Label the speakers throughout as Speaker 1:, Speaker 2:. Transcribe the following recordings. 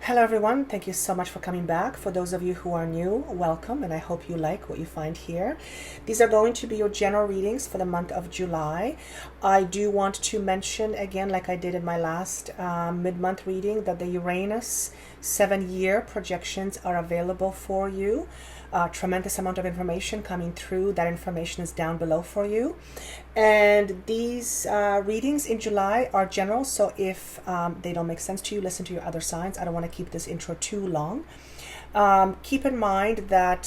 Speaker 1: Hello everyone, thank you so much for coming back. For those of you who are new, welcome, and I hope you like what you find here. These are going to be your general readings for the month of July. I do want to mention again, like I did in my last mid-month reading, that the Uranus 7-year projections are available for you. Tremendous amount of information coming through. That information is down below for you. And these readings in July are general, so if they don't make sense to you, listen to your other signs. I don't want to keep this intro too long. Keep in mind that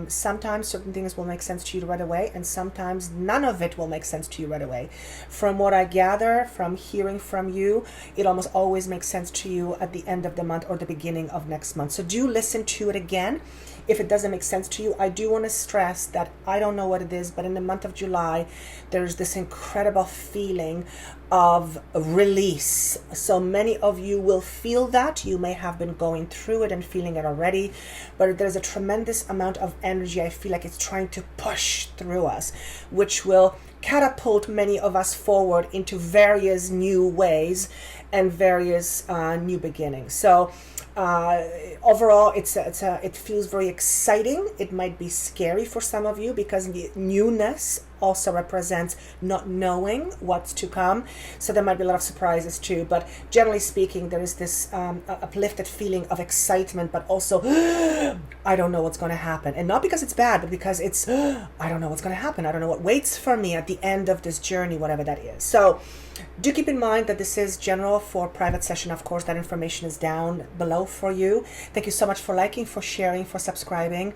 Speaker 1: sometimes certain things will make sense to you right away, and sometimes none of it will make sense to you right away. From what I gather from hearing from you, it almost always makes sense to you at the end of the month or the beginning of next month. So do listen to it again. If it doesn't make sense to you, I do want to stress that I don't know what it is, but in the month of July, there's this incredible feeling of release. So many of you will feel that. You may have been going through it and feeling it already, but there's a tremendous amount of energy. I feel like it's trying to push through us, which will catapult many of us forward into various new ways and various new beginnings. So overall, it feels very exciting. It might be scary for some of you because the newness also represents not knowing what's to come. So there might be a lot of surprises too. But generally speaking, there is this uplifted feeling of excitement, but also I don't know what's going to happen. And not because it's bad, but because it's I don't know what's going to happen. I don't know what waits for me at the end of this journey, whatever that is. So do keep in mind that this is general. For private session, of course, that information is down below for you. Thank you so much for liking, for sharing, for subscribing.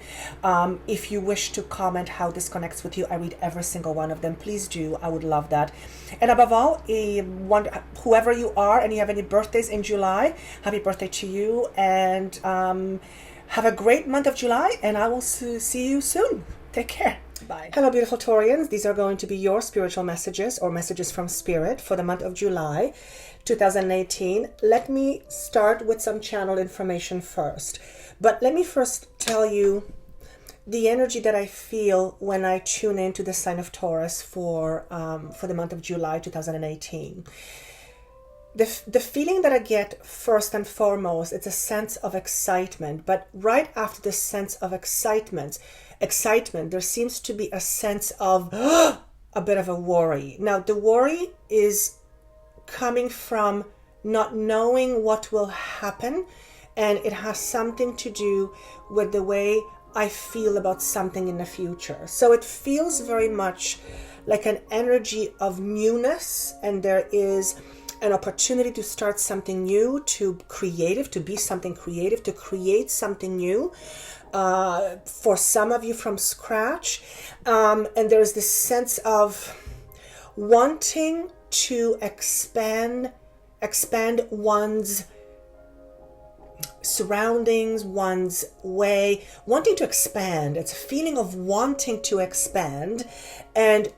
Speaker 1: If you wish to comment how this connects with you, I read every single one of them. Please do. I would love that. And above all, whoever you are and you have any birthdays in July, happy birthday to you. And have a great month of July, and I will see you soon. Take care. Bye. Hello, beautiful Taurians. These are going to be your spiritual messages or messages from Spirit for the month of July 2018. Let me start with some channel information first. But let me first tell you the energy that I feel when I tune into the sign of Taurus for the month of July 2018. The feeling that I get first and foremost, it's a sense of excitement. But right after the sense of excitement, there seems to be a sense of a bit of a worry. Now, the worry is coming from not knowing what will happen, and it has something to do with the way I feel about something in the future. So it feels very much like an energy of newness, and there is an opportunity to start something new, to be something creative, to create something new. For some of you from scratch, and there's this sense of wanting to expand one's surroundings, one's way, wanting to expand. It's a feeling of wanting to expand and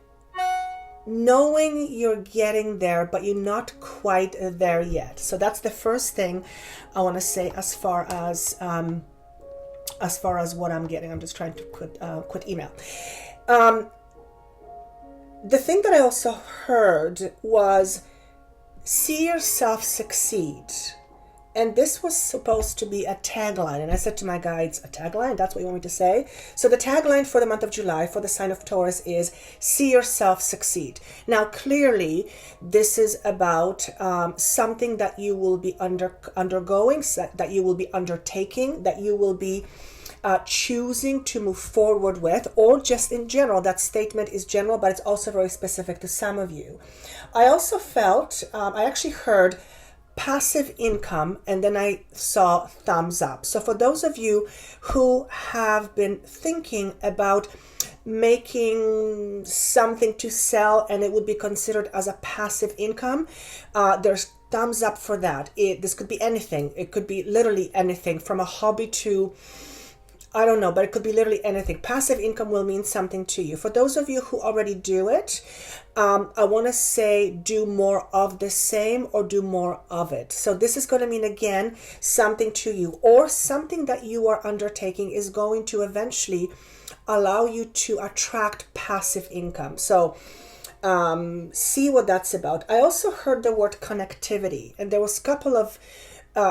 Speaker 1: knowing you're getting there, but you're not quite there yet. So that's the first thing I want to say as far as what I'm getting. I'm just trying to quit email. The thing that I also heard was see yourself succeed. And this was supposed to be a tagline. And I said to my guides, a tagline? That's what you want me to say? So the tagline for the month of July for the sign of Taurus is see yourself succeed. Now, clearly, this is about something that you will be undergoing, that you will be undertaking, that you will be choosing to move forward with, or just in general. That statement is general, but it's also very specific to some of you. I also felt, I actually heard passive income, and then I saw thumbs up. So for those of you who have been thinking about making something to sell and it would be considered as a passive income, there's thumbs up for that. This could be anything. It could be literally anything from a hobby to, I don't know, but it could be literally anything. Passive income will mean something to you. For those of you who already do it, I want to say do more of the same or do more of it. So this is going to mean, again, something to you, or something that you are undertaking is going to eventually allow you to attract passive income. So see what that's about. I also heard the word connectivity, and there was a couple of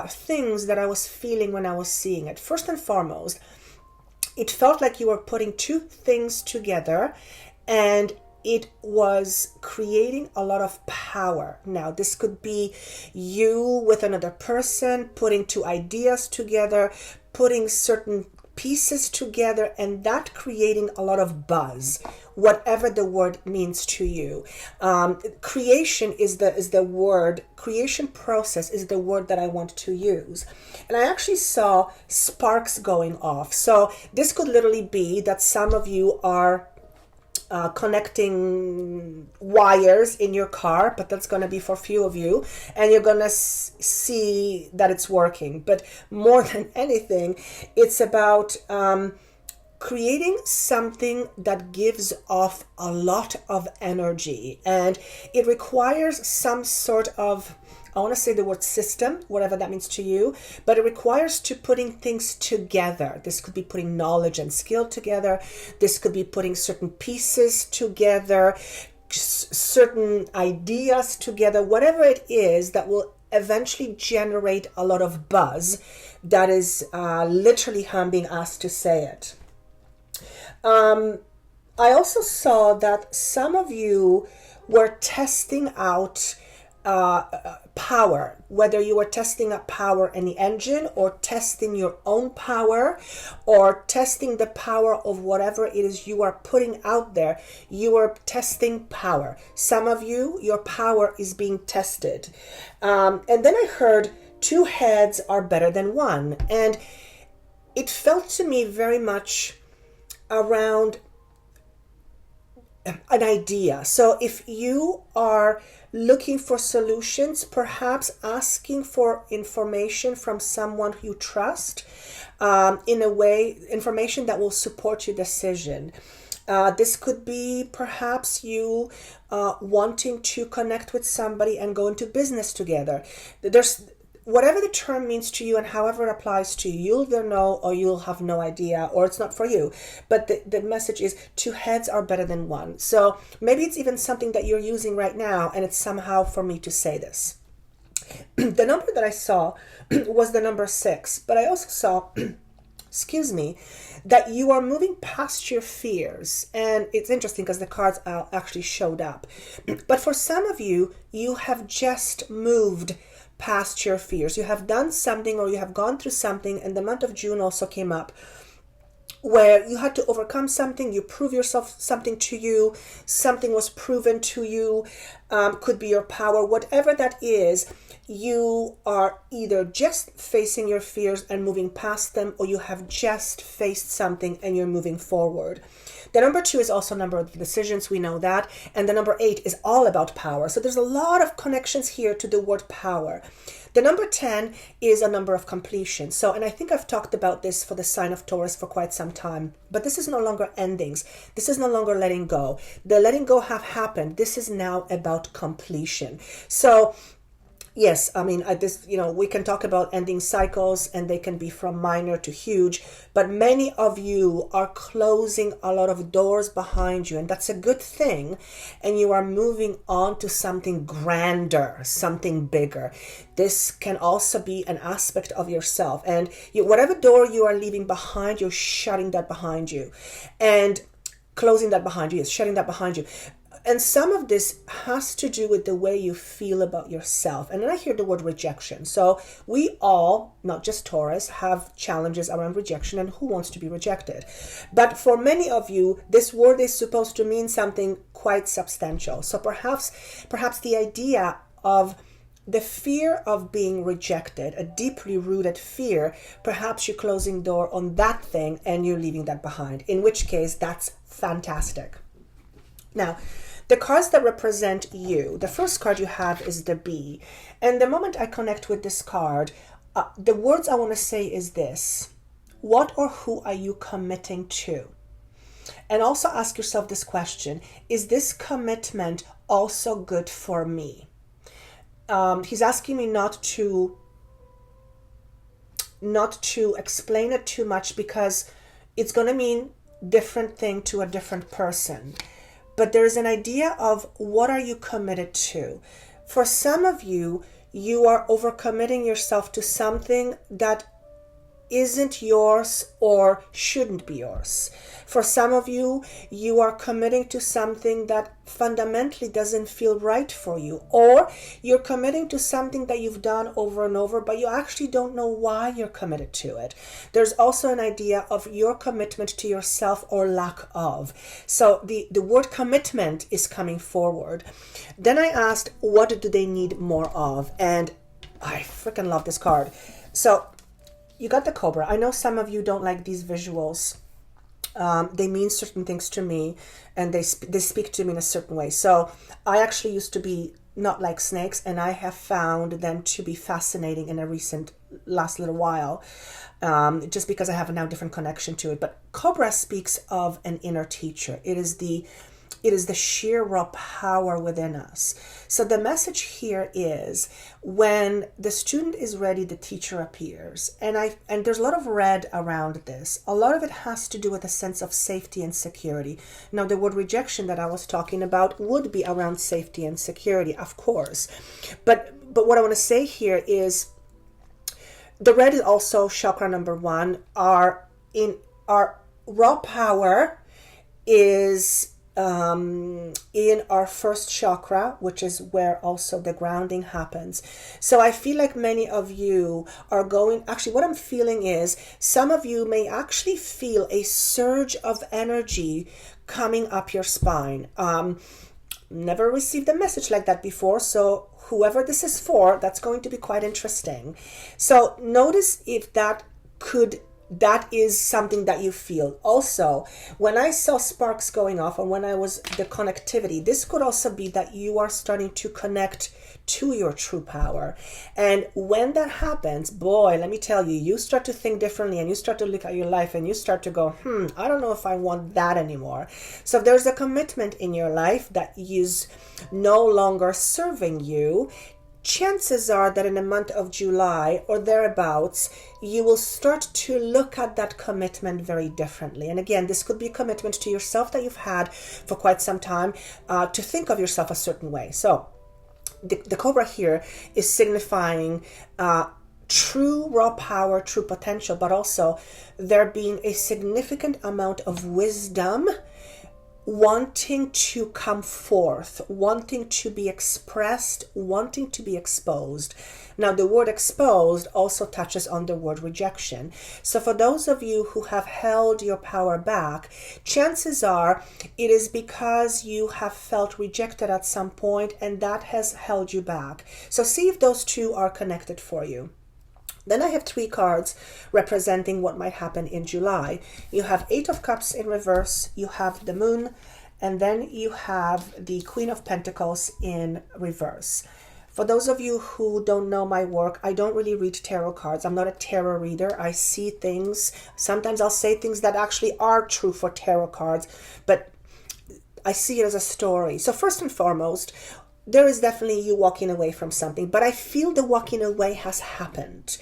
Speaker 1: things that I was feeling when I was seeing it. First and foremost, it felt like you were putting two things together, and it was creating a lot of power. Now, this could be you with another person, putting two ideas together, putting certain pieces together, and that creating a lot of buzz, whatever the word means to you. Creation is the word. Creation process is the word that I want to use. And I actually saw sparks going off. So this could literally be that some of you are connecting wires in your car, but that's going to be for a few of you, and you're going to see that it's working. But more than anything, it's about creating something that gives off a lot of energy, and it requires some sort of, I want to say the word system, whatever that means to you, but it requires to putting things together. This could be putting knowledge and skill together. This could be putting certain pieces together, certain ideas together, whatever it is that will eventually generate a lot of buzz. That is literally how I'm being asked to say it. I also saw that some of you were testing out power, whether you were testing a power in the engine, or testing your own power, or testing the power of whatever it is you are putting out there. You are testing power. Some of you, your power is being tested. And then I heard 2 heads are better than 1. And it felt to me very much around an idea. So if you are looking for solutions, perhaps asking for information from someone you trust, in a way, information that will support your decision. This could be perhaps you wanting to connect with somebody and go into business together. There's whatever the term means to you and however it applies to you, you'll either know or you'll have no idea, or it's not for you. But the message is 2 heads are better than 1. So maybe it's even something that you're using right now, and it's somehow for me to say this. The number that I saw was the number 6, but I also saw, excuse me, that you are moving past your fears. And it's interesting because the cards actually showed up. But for some of you, you have just moved past your fears. You have done something, or you have gone through something, and the month of June also came up, where you had to overcome something, you prove yourself something to you, something was proven to you, could be your power, whatever that is. You are either just facing your fears and moving past them, or you have just faced something and you're moving forward. The number 2 is also a number of decisions, we know that. And the number 8 is all about power. So there's a lot of connections here to the word power. The number 10 is a number of completion. So, and I think I've talked about this for the sign of Taurus for quite some time, but this is no longer endings. This is no longer letting go. The letting go have happened. This is now about completion. So yes, I mean, we can talk about ending cycles, and they can be from minor to huge, but many of you are closing a lot of doors behind you, and that's a good thing. And you are moving on to something grander, something bigger. This can also be an aspect of yourself, and whatever door you are leaving behind, you're shutting that behind you, and closing that behind you is shutting that behind you. And some of this has to do with the way you feel about yourself. And then I hear the word rejection. So we all, not just Taurus, have challenges around rejection, and who wants to be rejected? But for many of you, this word is supposed to mean something quite substantial. So perhaps the idea of the fear of being rejected, a deeply rooted fear, perhaps you're closing door on that thing and you're leaving that behind, in which case that's fantastic. Now, the cards that represent you, the first card you have is the Bee. And the moment I connect with this card, the words I want to say is this: what or who are you committing to? And also ask yourself this question: is this commitment also good for me? He's asking me not to explain it too much, because it's going to mean different thing to a different person. But there is an idea of what are you committed to? For some of you, you are overcommitting yourself to something that isn't yours or shouldn't be yours. For some of you, you are committing to something that fundamentally doesn't feel right for you, or you're committing to something that you've done over and over, but you actually don't know why you're committed to it. There's also an idea of your commitment to yourself or lack of. So the word commitment is coming forward. Then I asked, what do they need more of? And I freaking love this card. So you got the Cobra. I know some of you don't like these visuals. They mean certain things to me, and they speak to me in a certain way. So I actually used to be not like snakes, and I have found them to be fascinating in a last little while, just because I have a now different connection to it. But Cobra speaks of an inner teacher. It is the sheer raw power within us. So the message here is, when the student is ready, the teacher appears. And there's a lot of red around this. A lot of it has to do with a sense of safety and security. Now, the word rejection that I was talking about would be around safety and security, of course. But what I want to say here is, the red is also chakra number 1. Our raw power is in our first chakra, which is where also the grounding happens. So I feel like many of you are actually what I'm feeling is, some of you may actually feel a surge of energy coming up your spine. Never received a message like that before, so whoever this is for, that's going to be quite interesting. So notice if that is something that you feel. Also, when I saw sparks going off, and when I was the connectivity, this could also be that you are starting to connect to your true power. And when that happens, boy, let me tell you, you start to think differently, and you start to look at your life, and you start to go, I don't know if I want that anymore. So if there's a commitment in your life that is no longer serving you, chances are that in the month of July or thereabouts, you will start to look at that commitment very differently. And again, this could be a commitment to yourself that you've had for quite some time, to think of yourself a certain way. So the Cobra here is signifying true raw power, true potential, but also there being a significant amount of wisdom wanting to come forth, wanting to be expressed, wanting to be exposed. Now, the word exposed also touches on the word rejection. So for those of you who have held your power back, chances are it is because you have felt rejected at some point, and that has held you back. So see if those two are connected for you. Then I have 3 cards representing what might happen in July. You have 8 of Cups in reverse, you have the Moon, and then you have the Queen of Pentacles in reverse. For those of you who don't know my work, I don't really read tarot cards. I'm not a tarot reader. I see things. Sometimes I'll say things that actually are true for tarot cards, but I see it as a story. So first and foremost, there is definitely you walking away from something, but I feel the walking away has happened.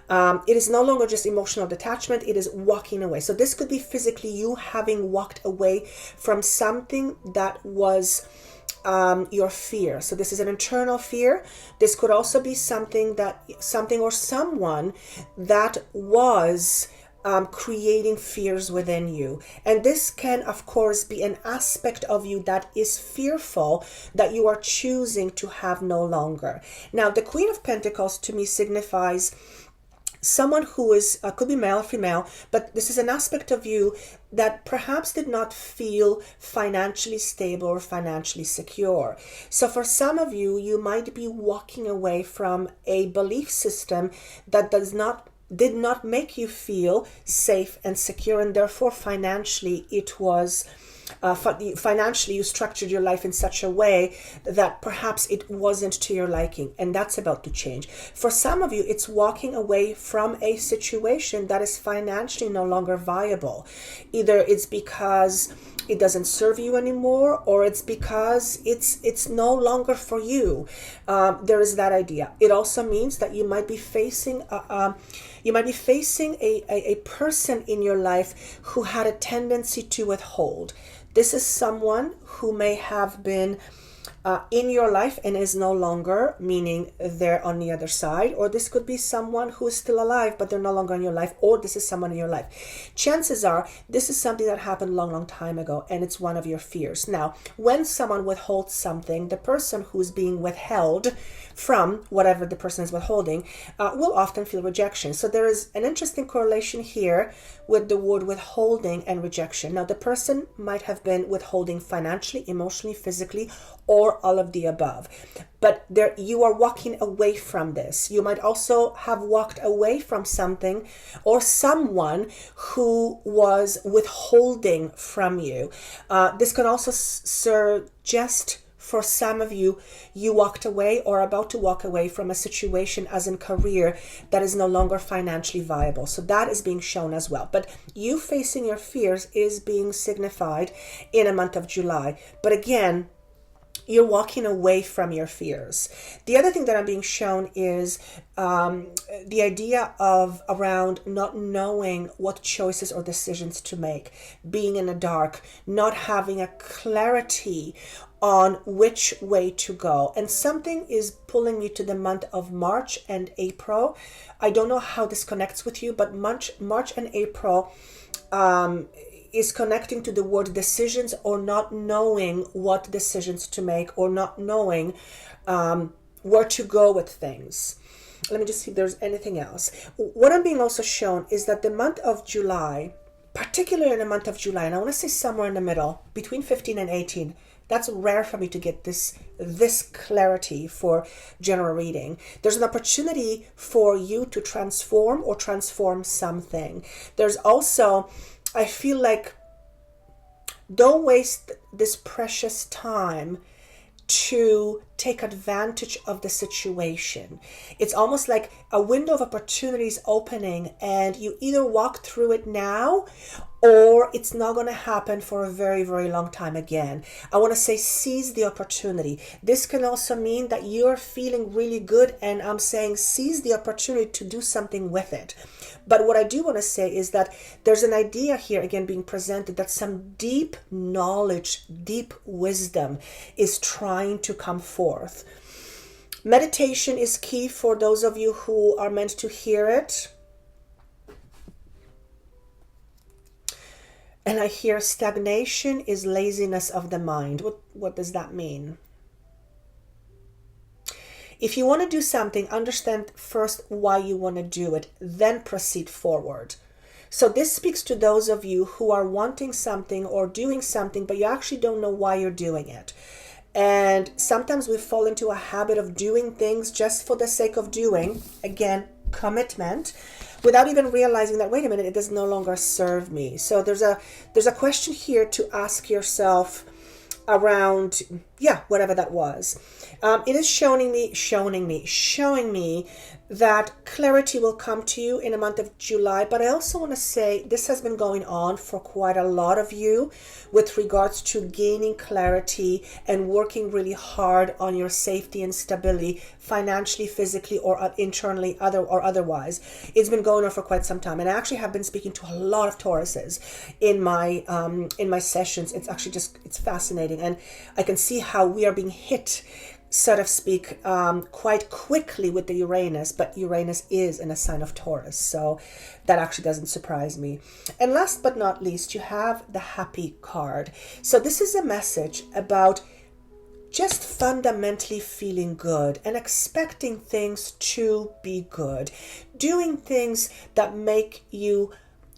Speaker 1: It is no longer just emotional detachment, it is walking away. So this could be physically you having walked away from something that was your fear. So this is an internal fear. This could also be something or someone that was creating fears within you. And this can, of course, be an aspect of you that is fearful that you are choosing to have no longer. Now, the Queen of Pentacles to me signifies someone who is, could be male or female, but this is an aspect of you that perhaps did not feel financially stable or financially secure. So for some of you, you might be walking away from a belief system that did not make you feel safe and secure, and therefore financially it was financially you structured your life in such a way that perhaps it wasn't to your liking, and that's about to change. For some of you, it's walking away from a situation that is financially no longer viable. Either it's because it doesn't serve you anymore, or it's because it's no longer for you. There is that idea. It also means that you might be facing a person in your life who had a tendency to withhold. This is someone who may have been in your life and is no longer, meaning they're on the other side, or this could be someone who is still alive but they're no longer in your life, or this is someone in your life. Chances are this is something that happened a long time ago and it's one of your fears. Now, when someone withholds something, the person who's being withheld from whatever the person is withholding will often feel rejection. So there is an interesting correlation here with the word withholding and rejection. Now, the person might have been withholding financially, emotionally, physically, or all of the above. But there, you are walking away from this. You might also have walked away from something or someone who was withholding from you. This can also suggest, for some of you, you walked away or are about to walk away from a situation, as in career, that is no longer financially viable. So that is being shown as well. But you facing your fears is being signified in a month of July. But again, you're walking away from your fears. The other thing that I'm being shown is the idea of around not knowing what choices or decisions to make, being in the dark, not having a clarity on which way to go. And something is pulling me to the month of March and April. I don't know how this connects with you, but March and April is connecting to the word decisions, or not knowing what decisions to make, or not knowing where to go with things. Let me just see if there's anything else. What I'm being also shown is that the month of July, particularly in the month of July, and I want to say somewhere in the middle, between 15 and 18, that's rare for me to get this clarity for general reading. There's an opportunity for you to transform or transform something. There's also, I feel like, don't waste this precious time to take advantage of the situation. It's almost like a window of opportunity is opening, and you either walk through it now, or it's not going to happen for a very, very long time again. I want to say seize the opportunity. This can also mean that you're feeling really good, and I'm saying seize the opportunity to do something with it. But what I do want to say is that there's an idea here, again, being presented, that some deep knowledge, deep wisdom is trying to come forth. Meditation is key for those of you who are meant to hear it. And I hear stagnation is laziness of the mind. What does that mean? If you want to do something, understand first why you want to do it, then proceed forward. So this speaks to those of you who are wanting something or doing something, but you actually don't know why you're doing it. And sometimes we fall into a habit of doing things just for the sake of doing. Again, commitment, without even realizing that, wait a minute, it does no longer serve me. So there's a question here to ask yourself around, whatever that was. It is showing me that clarity will come to you in the month of July. But I also want to say this has been going on for quite a lot of you with regards to gaining clarity and working really hard on your safety and stability, financially, physically, or internally, or otherwise. It's been going on for quite some time, and I actually have been speaking to a lot of Tauruses in my sessions. It's actually it's fascinating, and I can see how we are being hit, so to speak, quite quickly with the Uranus, but Uranus is in a sign of Taurus, so that actually doesn't surprise me. And last but not least, you have the Happy card. So this is a message about just fundamentally feeling good and expecting things to be good, doing things that make you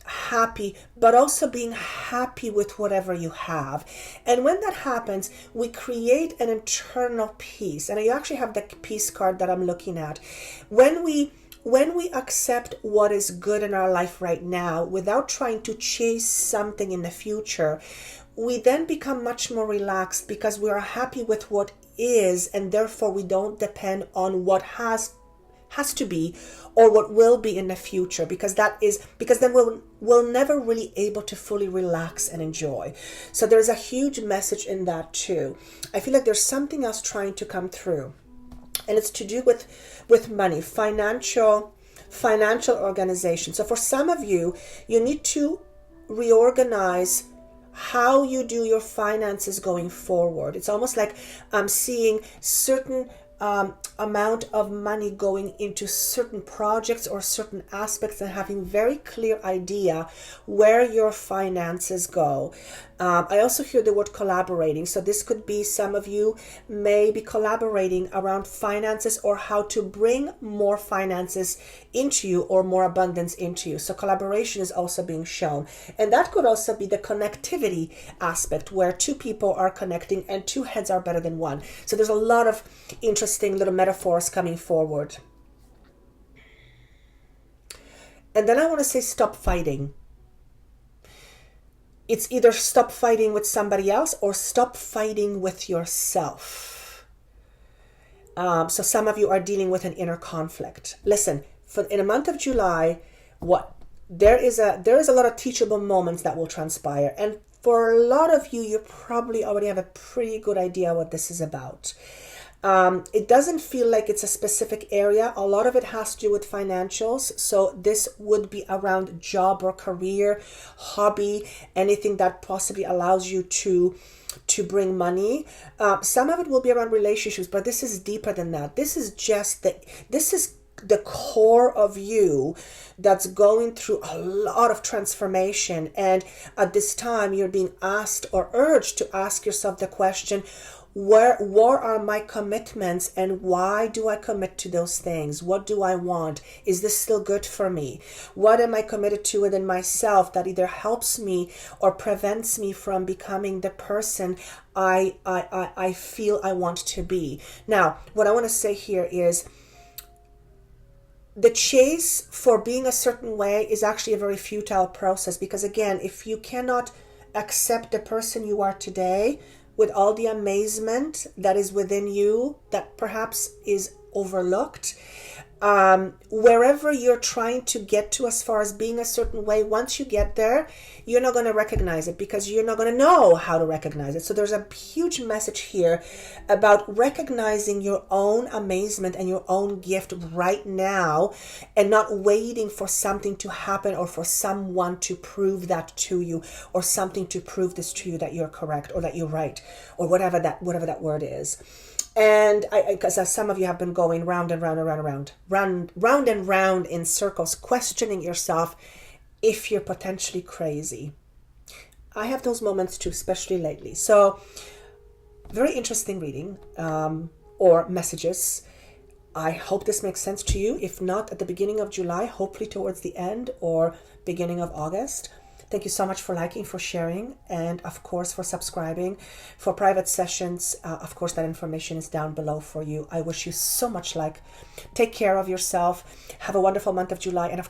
Speaker 1: happy, but also being happy with whatever you have. And when that happens, we create an internal peace. And you actually have the peace card that I'm looking at. When we accept what is good in our life right now without trying to chase something in the future, we then become much more relaxed because we are happy with what is, and therefore we don't depend on what has to be or what will be in the future, because then we'll never really able to fully relax and enjoy. So there's a huge message in that too. I feel like there's something else trying to come through, and it's to do with money, financial organization. So for some of you, you need to reorganize how you do your finances going forward. It's almost like I'm seeing certain amount of money going into certain projects or certain aspects, and having very clear idea where your finances go. I also hear the word collaborating. So this could be, some of you may be collaborating around finances, or how to bring more finances into you, or more abundance into you. So collaboration is also being shown. And that could also be the connectivity aspect, where two people are connecting and two heads are better than one. So there's a lot of interesting little metaphors coming forward. And then I want to say, stop fighting. It's either stop fighting with somebody else, or stop fighting with yourself. So some of you are dealing with an inner conflict. Listen, in a month of July, there is a lot of teachable moments that will transpire. And for a lot of you, you probably already have a pretty good idea what this is about. It doesn't feel like it's a specific area. A lot of it has to do with financials. So this would be around job or career, hobby, anything that possibly allows you to bring money. Some of it will be around relationships, but this is deeper than that. This is the core of you that's going through a lot of transformation. And at this time, you're being asked or urged to ask yourself the question, where are my commitments, and why do I commit to those things? What do I want? Is this still good for me? What am I committed to within myself that either helps me or prevents me from becoming the person I feel I want to be? Now, what I want to say here is, the chase for being a certain way is actually a very futile process, because again, if you cannot accept the person you are today, with all the amazement that is within you, that perhaps is overlooked, wherever you're trying to get to as far as being a certain way, once you get there, you're not going to recognize it, because you're not going to know how to recognize it. So there's a huge message here about recognizing your own amazement and your own gift right now, and not waiting for something to happen, or for someone to prove that to you, or something to prove this to you, that you're correct, or that you're right, or whatever that word is. And because some of you have been going round and round and round and round in circles, questioning yourself if you're potentially crazy. I have those moments too, especially lately. So very interesting reading, or messages. I hope this makes sense to you. If not at the beginning of July, hopefully towards the end or beginning of August. Thank you so much for liking, for sharing, and of course for subscribing. For private sessions, of course that information is down below for you. I wish you so much luck. Take care of yourself. Have a wonderful month of July, and of